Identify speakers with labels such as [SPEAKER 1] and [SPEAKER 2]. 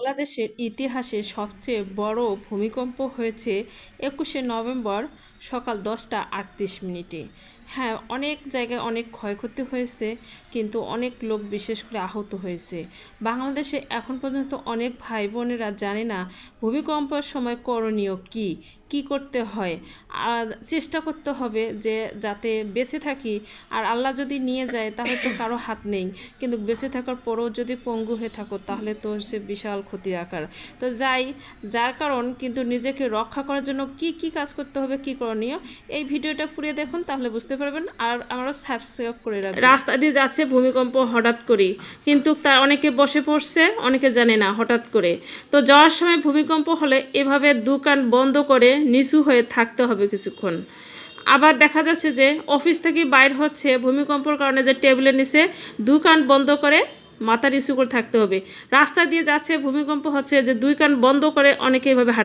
[SPEAKER 1] বাংলাদেশের ইতিহাসে সবচেয়ে বড় ভূমিকম্প হয়েছে 21শে নভেম্বর সকাল 10টা 38 মিনিটে। হ্যাঁ, অনেক জায়গায় অনেক ক্ষয়ক্ষতি হয়েছে, কিন্তু অনেক লোক বিশেষ করে আহত হয়েছে। বাংলাদেশে এখন পর্যন্ত অনেক ভাই বোনেরা জানে না ভূমিকম্পের সময় করণীয় কী কী করতে হয়। আর চেষ্টা করতে হবে যে যাতে বেঁচে থাকি, আর আল্লাহ যদি নিয়ে যায় তাহলে তো কারো হাত নেই, কিন্তু বেঁচে থাকার পরেও যদি পঙ্গু হয়ে থাকো তাহলে তো সে বিশাল ক্ষতির আকার। তো যার কারণ কিন্তু নিজেকে রক্ষা করার জন্য কি কি কাজ করতে হবে, কি করণীয়, এই ভিডিওটা পুরো দেখুন, তাহলে বুঝতে পারবেন। আর আমরা সাবস্ক্রাইব করে রাখবেন। রাস্তা দিয়ে যাচ্ছে ভূমিকম্প হঠাৎ করে, কিন্তু তার অনেকে বসে পড়ছে, অনেকে জানে না হঠাৎ করে। তো যাওয়ার সময় ভূমিকম্প হলে এভাবে দোকান বন্ধ করে নিচু হয়ে থাকতে হবে কিছুক্ষণ। আবার দেখা যাচ্ছে যে অফিস থেকে বাইর হচ্ছে ভূমিকম্পর কারণে, যে টেবিলের নিচে দোকান বন্ধ করে মাথা নিচু করে থাকতে হবে। রাস্তা দিয়ে যাচ্ছে ভূমিকম্প হচ্ছে, যে দুই কান বন্ধ করে অনেকে এভাবে